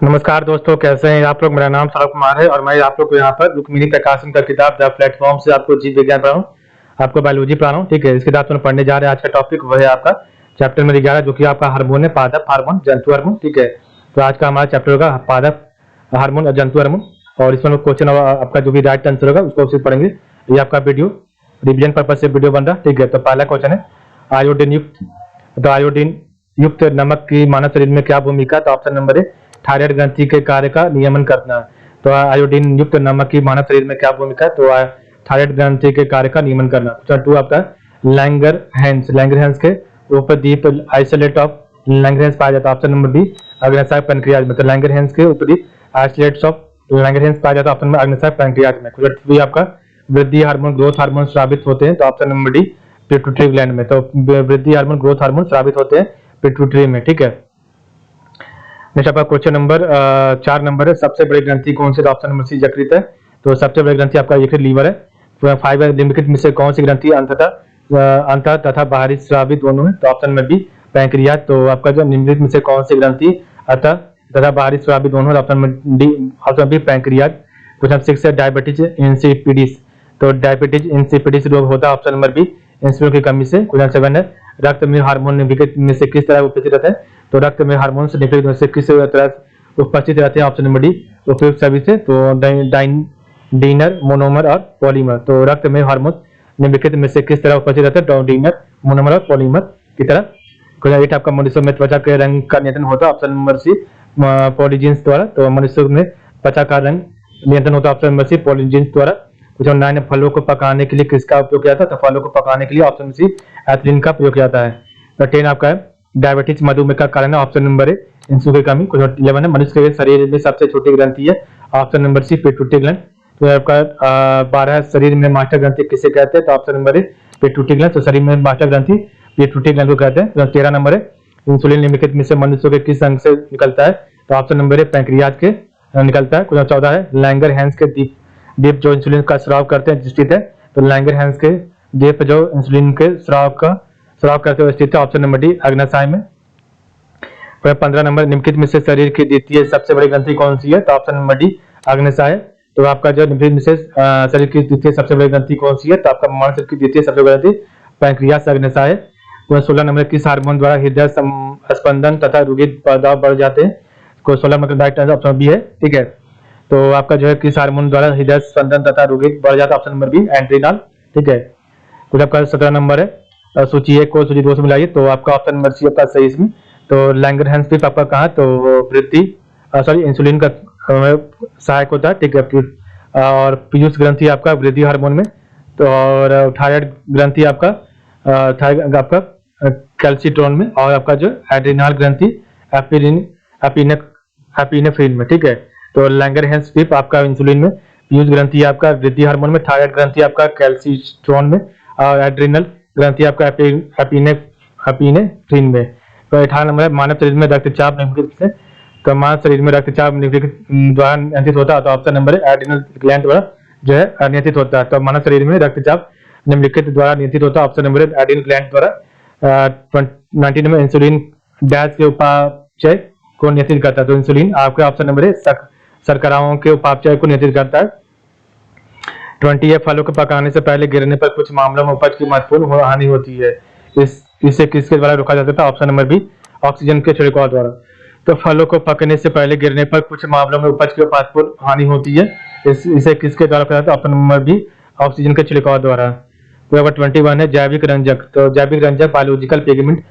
नमस्कार दोस्तों, कैसे हैं आप लोग। मेरा नाम सौरभ कुमार है और मैं आप लोग को यहाँ पर रुक्मिणी प्रकाशन का किताब द प्लेटफॉर्म से आपको जीव विज्ञान पढ़ा हूँ, आपको बायोलॉजी पढ़ा हूँ। ठीक है, इस किताब से हम पढ़ने जा रहे हैं। आज का टॉपिक वह है आपका चैप्टर नंबर 11, जो कि आपका हार्मोन है, पादप हार्मोन, जंतु हार्मोन। ठीक है, तो आज का हमारा चैप्टर होगा पादप हार्मोन और जंतु हार्मोन। और इसमें क्वेश्चन आपका जो भी राइट आंसर होगा उसको सिर्फ पढ़ेंगे। ये आपका वीडियो रिविजन पर्पज से वीडियो बन रहा है। ठीक है, तो पहला क्वेश्चन है आयोडीन युक्त नमक की मानव शरीर में क्या भूमिका। तो ऑप्शन नंबर है थायराइड ग्रंथि के कार्य का नियमन करना। तो आयोडीन युक्त नमक की मानव शरीर में क्या भूमिका है। तो थायराइड ग्रंथि के कार्य का नियमन करना। क्वेश्चन 2 आपका लैंगरहैंस के उपद्वीप आइसोलेट ऑफ लैंगरहैंस पाया जाता है। ऑप्शन नंबर बी अग्न्याशय पैनक्रियाज में। तो लैंगरहैंस के उपद्वीप आइसोलेट्स ऑफ लैंगरहैंस पाया जाता है ऑप्शन नंबर अग्न्याशय पैनक्रियाज में। क्वेश्चन 3 आपका वृद्धि हार्मोन ग्रोथ हार्मोन स्रावित होते हैं। तो option number D pituitary gland में। तो वृद्धि हार्मोन ग्रोथ हार्मोन स्रावित होते हैं पिट्यूटरी में। ठीक है, नेक्स्ट आपका क्वेश्चन नंबर 4 नंबर है, सबसे बड़ी ग्रंथि कौन सी। तो ऑप्शन नंबर सी यकृत है। तो सबसे बड़ी ग्रंथि आपका यकृत लीवर है। फाइबर निम्नलिखित में से कौन सी ग्रंथि अंतः तथा बाहरी स्रावित दोनों है। तो ऑप्शन नंबर बी पैंक्रियाज। तो आपका जो निम्नलिखित में से कौन सी ग्रंथि अतः तथा बाहरी स्रावित दोनों है। Option number D option B pancreas. Question 6 है डायबिटीज इंसिपिडिस। तो डायबिटीज इंसिपिडिस रोग होता है ऑप्शन नंबर बी इंसुलिन की कमी से। क्वेश्चन 7 है रक्त में हार्मोन निम्नलिखित में से किस तरह उपस्थित रहता है। तो रक्त में हार्मोन से निम्नलिखित में से किस तरह उपस्थित रहते हैं। ऑप्शन नंबर डी उपयुक्त सभी से। तो डीनर मोनोमर और पॉलीमर। तो रक्त में हार्मोन निम्नलिखित में से किस तरह उपस्थित रहते हैं। तो डीनर मोनोमर और पॉलीमर की तरह। क्वेश्चन 8 आपका मनुष्य में त्वचा के रंग का नियंत्रण होता है। ऑप्शन नंबर सी पॉलीजीन्स द्वारा। तो मनुष्य में त्वचा का रंग नियंत्रण होता है ऑप्शन नंबर सी पॉलीजीन्स द्वारा। क्वेश्चन 9 फलों को पकाने के लिए किसका उपयोग किया जाता है। तो फलों को पकाने के लिए ऑप्शन सी एथिलीन का प्रयोग किया जाता है। तो 10 आपका है डायबिटीज मधुमेह का कारण है। ऑप्शन नंबर ए इंसुलिन की कमी। क्वेश्चन 11 है मनुष्य के शरीर में सबसे छोटी ग्रंथि है। Option number C pituitary gland. तो आपका 12 शरीर में मास्टर ग्रंथि किसे कहते हैं। तो option number A pituitary gland. तो शरीर में मास्टर ग्रंथि पिट्यूटरी ग्लैंड को कहते हैं। तो 13 नंबर है इंसुलिन निम्नलिखित में से मनुष्य के किस अंग से निकलता है। तो ऑप्शन नंबर ए पैंक्रियाज के निकलता है। क्वेश्चन 14 है लैंगरहैंस के द्वीप जो इंसुलिन का स्राव करते हैं स्थित है। तो लैंगरहैंस के द्वीप जो इंसुलिन के स्राव करते हुए स्थित है ऑप्शन नंबर डी अग्न्याशय में। 15 नंबर निम्नलिखित में से शरीर की द्वितीय सबसे बड़ी ग्रंथि कौन सी है। तो ऑप्शन नंबर डी अग्न्याशय। तो आपका जो निम्नलिखित में से शरीर की द्वितीय सबसे बड़ी ग्रंथि कौन सी है। तो आपका मानव शरीर की द्वितीय सबसे बड़ी ग्रंथि पैंक्रियाज अग्न्याशय है। 16 नंबर किस हार्मोन द्वारा हृदय स्पंदन तथा रुधिर प्रदाह बढ़ जाते हैं। 16 number right answer option B है। ठीक है, तो आपका जो है किस हार्मोन द्वारा हृदय स्पंदन तथा रुधिर बढ़ जाता है। Option number B adrenal. ठीक है, तो आपका 17 नंबर है सूची 1 को सूची 2 से मिलाइए। तो आपका ऑप्शन नंबर सी आपका सही इसमें। तो लैंगरहैंस द्वीप आपका कहाँ। तो वृद्धि इंसुलिन का सहायक होता है। ठीक है, और पीयूष ग्रंथि आपका वृद्धि हार्मोन में। तो और थायराइड ग्रंथि आपका कैल्सिट्रॉन में। और आपका जो एड्रिनल ग्रंथि एपिनेफ्रिन में। ठीक है, तो लैंगरहैंस द्वीप आपका इंसुलिन में, पीयूष ग्रंथि आपका वृद्धि हार्मोन में, थायराइड ग्रंथि आपका कैल्सिट्रॉन में और एड्रिनल ग्रंथि आपका एपिनेफ्रिन में। तो 18 नंबर है मानव शरीर में रक्तचाप निम्नलिखित से। तो मानव शरीर में रक्तचाप निम्नलिखित द्वारा नियंत्रित होता है। तो ऑप्शन नंबर है एड्रिनल ग्लैंड द्वारा जो है नियंत्रित होता है। तो मानव शरीर में रक्तचाप निम्नलिखित द्वारा नियंत्रित होता है। ऑप्शन नंबर है एड्रिनल ग्लैंड द्वारा। 19 में इंसुलिन डैश के उपापचय को नियंत्रित करता है। तो इंसुलिन आपका ऑप्शन नंबर है शर्कराओं के उपापचय को नियंत्रित करता है। 20 है फलों को पकाने से पहले गिरने पर कुछ मामलों में उपज की महत्वपूर्ण हानि होती है। इसे किसके द्वारा रोका जाता था। ऑप्शन नंबर बी ऑक्सीजन के छिड़काव द्वारा। तो फलों को पकने से पहले गिरने पर कुछ मामलों में उपज की महत्वपूर्ण हानि होती है। इसे किसके द्वारा रोका जाता है। ऑप्शन नंबर बी ऑक्सीजन के छिड़काव द्वारा। तो नंबर 21 है जैविक रंजक। तो जैविक रंजक बायोलॉजिकल पिगमेंट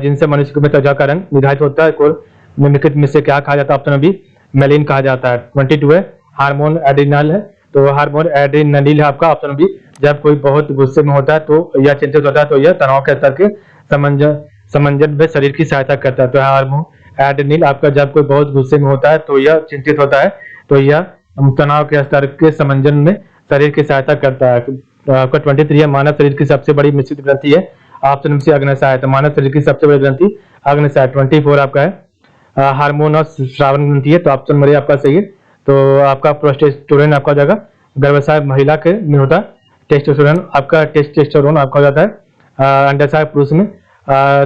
जिनसे मनुष्य में त्वचा का रंग निर्धारित होता है को निम्नलिखित में से क्या कहा जाता है। ऑप्शन नंबर बी मेलिन कहा जाता है। 22 है हार्मोन एड्रिनल है। तो हार्मोन एड्रिनलिन है आपका ऑप्शन बी। जब कोई बहुत गुस्से में होता है तो यह चिंतित होता है तो यह तनाव के स्तर के समंजन में शरीर की सहायता करता है। तो हार्मोन एड्रिनलिन आपका जब कोई बहुत गुस्से में होता है तो यह चिंतित होता है तो यह तनाव के स्तर के समंजन में शरीर की सहायता करता है। आपका 23 है मानव शरीर की सबसे बड़ी मिश्रित ग्रंथि है। ऑप्शन नंबर सी अग्न्याशय। तो मानव शरीर की सबसे बड़ी ग्रंथि अग्न्याशय। 24 आपका है हार्मोन और श्रावण ग्रंथि है। तो ऑप्शन नंबर ए आपका सही है। तो आपका प्रोस्टेस्टेरोन आपका जगह गर्भाशय महिला के में होता है। टेस्टोस्टेरोन आपका हो जाता है अंडाशय पुरुष में।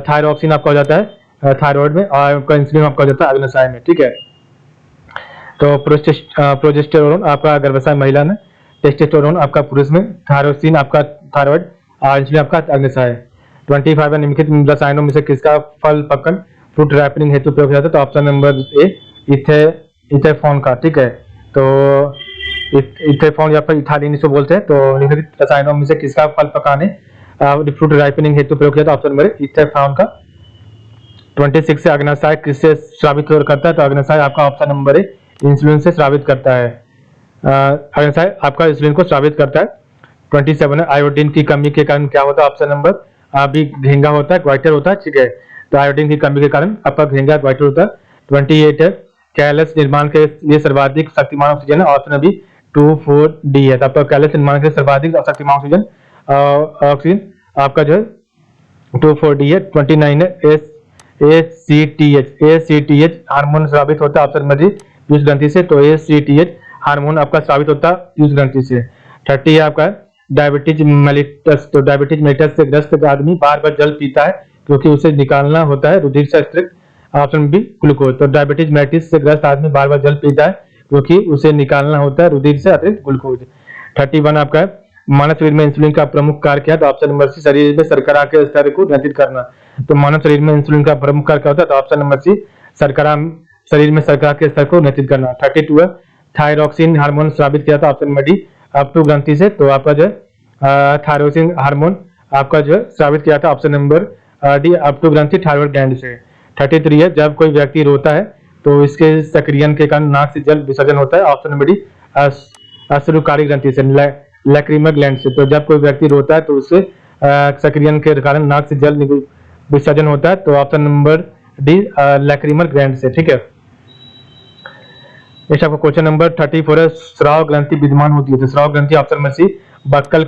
थायरॉक्सिन आपका हो जाता है थायराइड में। और आपका इंसुलिन आपका हो जाता है अग्न्याशय में। ठीक है, तो प्रोजेस्टेरोन आपका गर्भाशय महिला में, टेस्टोस्टेरोन आपका पुरुष में, थायरोसिन आपका थायराइड और इंसुलिन आपका अग्न्याशय। 25 निम्नलिखित रसायनों में से किसका फल पकन फ्रूट रैपनिंग हेतु प्रयोग किया जाता है? तो ऑप्शन नंबर ए इथेफॉन का। ठीक है, तो इथेफॉन या फिर इथालीन इसको बोलते हैं। तो निम्नलिखित रसायनों में से किसका फल पकाने फ्रूट राइपनिंग हेतु प्रयोग किया था? ऑप्शन नंबर इथेफॉन का। 26 से अग्न्याशय किससे स्रावित करता है? तो अग्न्याशय आपका ऑप्शन नंबर ए इंसुलिन से स्रावित करता है। अग्न्याशय आपका इंसुलिन को स्रावित करता है। 27 है आयोडीन की कमी के कारण क्या होता है? ऑप्शन नंबर भी घेंगा होता है, ग्वाइटर होता है। ठीक है, तो आयोडीन की कमी के कारण आपका घेंगा ग्वाइटर होता है। 28 है कैलस निर्माण के लिए सर्वाधिक शक्तिमान ऑक्सीजन है। ऑप्शन अभी 2,4-D है। तो आपका कैलस निर्माण के लिए सर्वाधिक शक्तिमान ऑक्सीजन आपका जो है 2,4-D है। 29 है ACTH हार्मोन स्रावित होता है ऑप्शन नंबर डी पीयूष ग्रंथि से। तो ACTH हार्मोन आपका स्रावित होता है पीयूष ग्रंथि से। 30 है आपका डायबिटीज मेलिटस। तो डायबिटीज मेलिटस से ग्रस्त आदमी बार बार जल पीता है क्योंकि उसे निकालना होता है रुधिर से अतिरिक्त ऑप्शन बी ग्लूकोज। तो डायबिटीज मेलिटस से ग्रस्त आदमी बार बार जल पीता है क्योंकि उसे निकालना होता है रुधिर से अतिरिक्त ग्लूकोज। 31 आपका है मानव शरीर में इंसुलिन का प्रमुख कार्य क्या है? तो ऑप्शन नंबर सी शरीर में शर्करा के स्तर को नियंत्रित करना। तो मानव शरीर में इंसुलिन का प्रमुख कार्य क्या होता है? तो ऑप्शन नंबर सी शरीर में शर्करा के स्तर को नियंत्रित करना। 32 है थायरोक्सिन हार्मोन स्रावित किया था ऑप्शन नंबर डी अपटू ग्रंथि से। तो आपका जो है थायरोक्सिन हार्मोन आपका जो है स्रावित किया था ऑप्शन नंबर डी अपटू ग्रंथि थायराइड ग्लैंड से। 33 है जब कोई व्यक्ति रोता है तो इसके सक्रियन के कारण नाक से जल विसर्जन होता है। ऑप्शन नंबर डी अश्रुकारी ग्रंथि से, लैक्रिमल ग्लैंड से। तो जब कोई व्यक्ति रोता है तो उससे सक्रियन के कारण नाक से जल विसर्जन होता है। तो option number D lacrimal gland से। ठीक है, नेक्स्ट आपका क्वेश्चन नंबर 34 है स्राव ग्रंथि विद्यमान होती है। तो स्राव ग्रंथि ऑप्शन नंबर सी बक्कल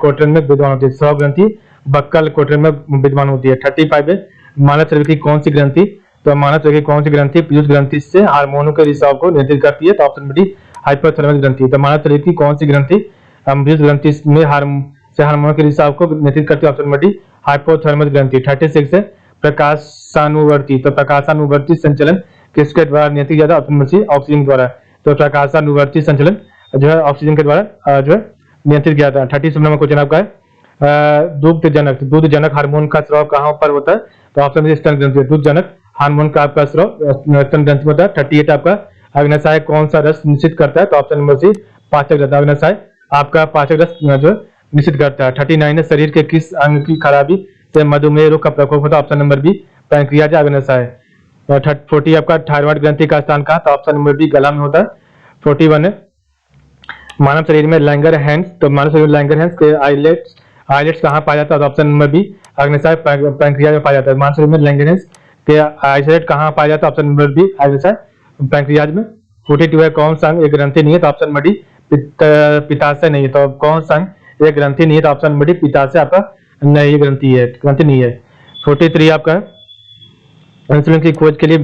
कोटरन में विद्यमान होती है। स्राव ग्रंथि बक्कल कोटरन में विद्यमान होती है। 35 है मानव शरीर की कौन सी ग्रंथि? तो मानव शरीर की कौन सी ग्रंथि पीयूष ग्रंथि से हार्मोनों के रिसाव को नियंत्रित करती है? तो ऑप्शन नंबर डी हाइपोथैलेमस ग्रंथि। तो मानव शरीर की कौन सी ग्रंथि पीयूष ग्रंथि में हार्मोनों के रिसाव को नियंत्रित करती है? ऑप्शन नंबर डी हाइपोथैलेमस ग्रंथि। 36 है प्रकाशानुवर्ती। तो प्रकाशानुवर्ती संचलन किसके द्वारा नियंत्रित किया जाता है? ऑप्शन नंबर सी ऑक्सीजन द्वारा। तो प्रकाशानुवर्ती संचलन जो है ऑक्सीजन के द्वारा जो है नियंत्रित किया जाता है। 37 नंबर क्वेश्चन आपका है दूधजनक हार्मोन का स्राव कहाँ पर होता है? तो ऑप्शन नंबर स्तन ग्रंथि। दूधजनक हार्मोन का आपका स्राव स्तन ग्रंथि में होता है। 38 आपका अग्न्याशय कौन सा रस निश्चित करता है? तो ऑप्शन नंबर सी पाचक रस। अग्न्याशय आपका पाचक रस जो निश्चित करता है। 39 है शरीर के किस अंग की खराबी से मधुमेह रोग का प्रकोप होता है? ऑप्शन नंबर बी पैंक्रियाज अग्न्याशय। 40 आपका थायराइड ग्रंथि का स्थान कहाँ? तो ऑप्शन नंबर बी गला में होता है। 41 है मानव शरीर में लैंगरहैंस। तो मानव शरीर में लैंगरहैंस के आइलेट्स कहाँ पाया जाता है? तो ऑप्शन नंबर बी अग्न्याशय पैंक्रियाज में पाया जाता है। मानव शरीर में लैंगरहैंस के आइलेट कहाँ पाया जाता है? ऑप्शन नंबर बी अग्न्याशय पैंक्रियाज में। 42 है कौन सा अंग एक ग्रंथि नहीं है? तो ऑप्शन नंबर डी पित्ताशय नहीं है। तो कौन सा अंग एक ग्रंथि नहीं है? तो ऑप्शन नंबर डी पित्ताशय आपका नहीं ग्रंथि नहीं है। 43 आपका इंसुलिन की खोज के लिए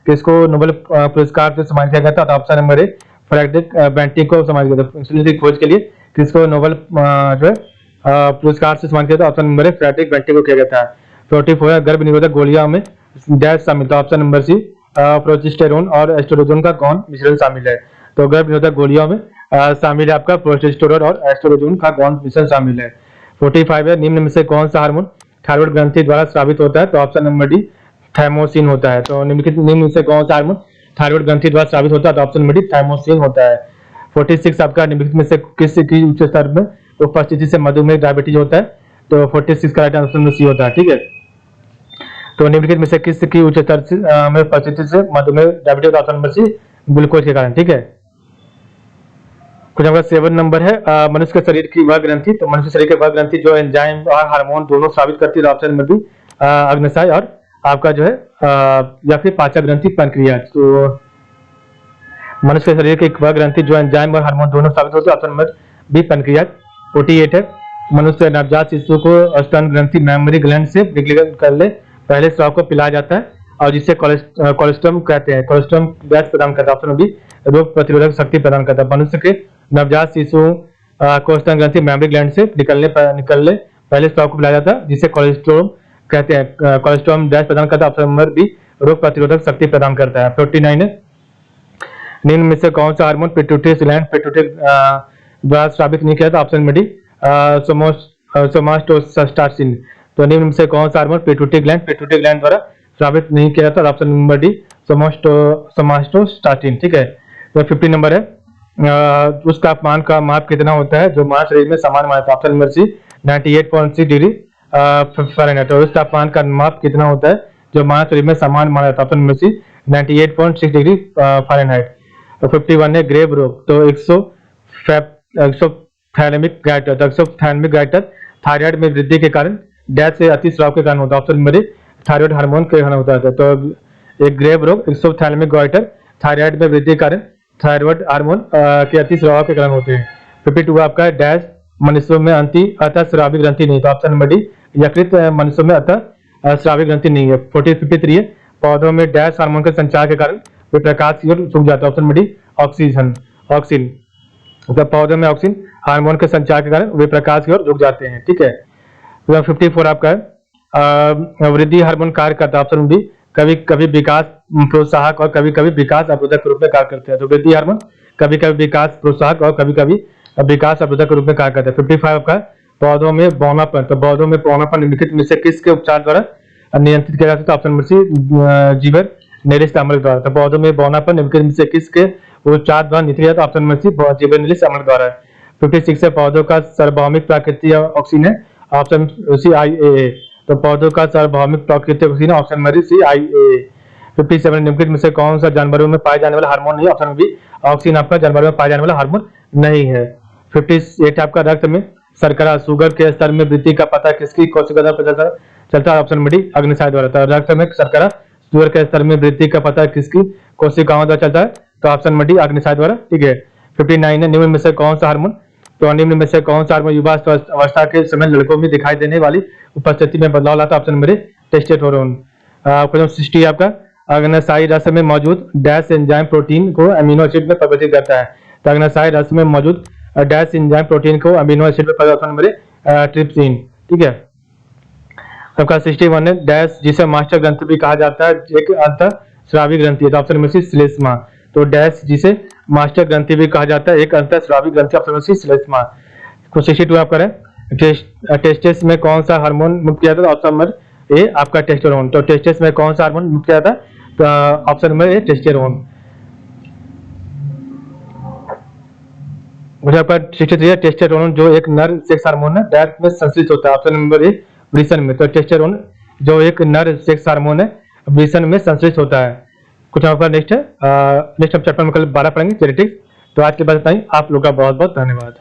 किसको नोबेल पुरस्कार से सम्मानित किया गया था? तो option number A Frederick Bentinck को सम्मानित किया था। इंसुलिन की खोज के लिए किसको नोबेल जो है पुरस्कार से सम्मानित किया था? Option number A Frederick Bentinck को किया गया था। 44 गर्भ निरोधक गोलियों में डैश शामिल था? ऑप्शन नंबर सी प्रोजेस्टेरोन और एस्ट्रोजन का कौन मिश्रण शामिल है? तो गर्भ निरोधक गोलियों में शामिल है आपका प्रोजेस्टेरोन और एस्ट्रोजन का कौन मिश्रण शामिल है। 45 है निम्न में से कौन सा हार्मोन थायराइड ग्रंथि द्वारा स्रावित होता है? तो ऑप्शन नंबर डी थाइमोसिन होता है। तो निम्न से कौन सा हार्मोन थायराइड ग्रंथि द्वारा स्रावित होता है? तो ऑप्शन नंबर डी थाइमोसिन होता है। 46 आपका निम्नलिखित में से किस की उच्च स्तर में उपस्थिति से मधुमेह डायबिटीज होता है? तो 46 का राइट आंसर में सी होता है। ठीक है, तो निम्नलिखित में से किस की उच्च स्तर में उपस्थिति से मधुमेह diabetes? Option number C glucose के कारण। ठीक है, क्वेश्चन नंबर 7 नंबर है मनुष्य के शरीर की वह ग्रंथि। तो मनुष्य शरीर की वह ग्रंथि जो एंजाइम और हार्मोन दोनों स्रावित करती है? ऑप्शन नंबर बी अग्न्याशय और आपका जो है या फिर पाचक ग्रंथि पैंक्रियाज। तो मनुष्य के शरीर की वह ग्रंथि जो एंजाइम और हार्मोन दोनों स्रावित होती है? Option number B pancreas. 48 है मनुष्य नवजात शिशु को स्तन ग्रंथि मेमोरी ग्लैंड से निकल कर ले पहले स्राव को पिलाया जाता है और जिससे कोलेस्ट्रम कहते हैं। कोलेस्ट्रम गैस प्रदान करता है। ऑप्शन बी रोग प्रतिरोधक शक्ति प्रदान करता है। मनुष्य के नवजात शिशु को स्तन ग्रंथि मेमोरी ग्लैंड से निकलने पहले स्राव को पिलाया जाता है जिसे कोलेस्ट्रॉम कहते हैं। कोलेस्ट्रॉम गैस प्रदान करता है। ऑप्शन नंबर बी रोग प्रतिरोधक शक्ति प्रदान करता है। 49 है निम्न में से कौन सा हार्मोन पिट्यूटरी ग्लैंड द्वारा स्रावित नहीं किया था? ऑप्शन में डी सोमाटोस्टाटिन। तो निम्न में से कौन सा हार्मोन पिट्यूटरी ग्लैंड द्वारा स्रावित नहीं किया था? Option number D somatostatin. ठीक है। तो 50 नंबर है, उस तापमान का माप कितना होता है जो मानव शरीर में समान माना जाता है? Option number C 98.6 degree Fahrenheit. और उस तापमान का माप कितना होता है जो मानव शरीर में समान माना जाता है? Option number C 98.6 degree Fahrenheit. तो 51 है ग्रेव रोग। तो एक्सोप्थैलेमिक गाइटर थायराइड में वृद्धि के कारण डैश से अतिस्राव के कारण होता है? ऑप्शन नंबर ए थायराइड हार्मोन के कारण होता है। तो एक ग्रेव रोग एक्सोप्थैलेमिक गाइटर थायराइड में वृद्धि के कारण थायराइड हार्मोन के अतिस्राव के कारण होते हैं। 52 आपका है डैश मनुष्यों में अतः स्रावी ग्रंथि नहीं। तो ऑप्शन नंबर डी यकृत मनुष्यों में अतः स्रावी ग्रंथि नहीं है। 53 है पौधों में डैश हार्मोन के संचार के कारण वे प्रकाश की ओर झुक जाता है? Option number D oxygen. तो पौधों में ऑक्सीन हार्मोन के संचार के कारण वे प्रकाश की ओर झुक जाते हैं। ठीक है। 54 आपका है वृद्धि हार्मोन कार्य करता है? ऑप्शन बी कभी कभी विकास प्रोत्साहक और कभी कभी विकास अवरोधक के रूप में कार्य करते हैं। तो वृद्धि हार्मोन कभी कभी विकास प्रोत्साहक और कभी कभी विकास अवरोधक के रूप में कार्य करते हैं। 55 आपका पौधों में बौनापन। तो पौधों में बौनापन निम्नलिखित में से किसके उपचार द्वारा नियंत्रित किया जाता है? तो ऑप्शन नंबर सी जीवर नेरिस्ट अम्ल द्वारा। तो पौधों में बौनापन निम्नलिखित में से किसके उपचार द्वारा नियंत्रित किया जाता है? ऑप्शन नंबर सी जीवर नेरिस्ट अम्ल द्वारा। 56 है पौधों का सार्वभौमिक प्राकृतिक ऑक्सीजन है? Option C IAA। तो पौधों का सार्वभौमिक प्राकृतिक oxygen option number C IAA। 57 निम्नलिखित में से कौन सा जानवरों में पाए जाने वाला हार्मोन नहीं है? ऑप्शन बी ऑक्सीजन आपका जानवरों में पाए जाने वाला हार्मोन नहीं है। 58 आपका रक्त में शर्करा शुगर के स्तर में वृद्धि का पता किसकी कोशिका द्वारा चलता है? ऑप्शन नंबर डी अग्न्याशय द्वारा। तो रक्त में शर्करा शुगर के स्तर में वृद्धि का पता किसकी कोशिकाओं द्वारा चलता है? तो ऑप्शन नंबर डी अग्न्याशय द्वारा। ठीक है। 59 है निम्न में से कौन सा हार्मोन निम्न में से कौन सा हार्मोन युवा अवस्था के समय लड़कों में दिखाई देने वाली उपस्थिति में बदलाव लाता है? ऑप्शन नंबर ए टेस्टोस्टेरोन। क्वेश्चन 60 आपका अग्न्याशयी रस में मौजूद डैश एंजाइम प्रोटीन को अमीनो एसिड में परिवर्तित करता है? तो अग्न्याशयी रस में मौजूद डैश एंजाइम प्रोटीन को अमीनो एसिड में परिवर्तित ऑप्शन नंबर ए ट्रिप्सिन। ठीक है। आपका 61 है डैश जिसे मास्टर ग्रंथि भी कहा जाता है एक अंतःस्रावी ग्रंथि है? तो ऑप्शन नंबर सी श्लेष्मा। तो डैश जिसे मास्टर ग्रंथि भी कहा जाता है एक अंतःस्रावी ग्रंथि ऑप्शन नंबर सी श्लेष्मा। 62 आपका है टेस्टिस में कौन सा हार्मोन मुक्त किया जाता है? ऑप्शन नंबर ए आपका टेस्टोस्टेरोन। तो टेस्टिस में कौन सा हार्मोन मुक्त किया जाता है? तो ऑप्शन नंबर ए टेस्टोस्टेरोन। मुझे आपका 63 है टेस्टोस्टेरोन जो एक नर सेक्स हार्मोन है डैश में संश्लिष्ट होता है? ऑप्शन नंबर ए वृषण में। तो टेस्टोस्टेरोन जो एक नर सेक्स हार्मोन है वृषण में संश्लिष्ट होता है। कुछ आपका नेक्स्ट है नेक्स्ट हम चैप्टर में कल 12 पढ़ेंगे जेनेटिक्स। तो आज के बाद इतना ही। आप लोग का बहुत बहुत धन्यवाद।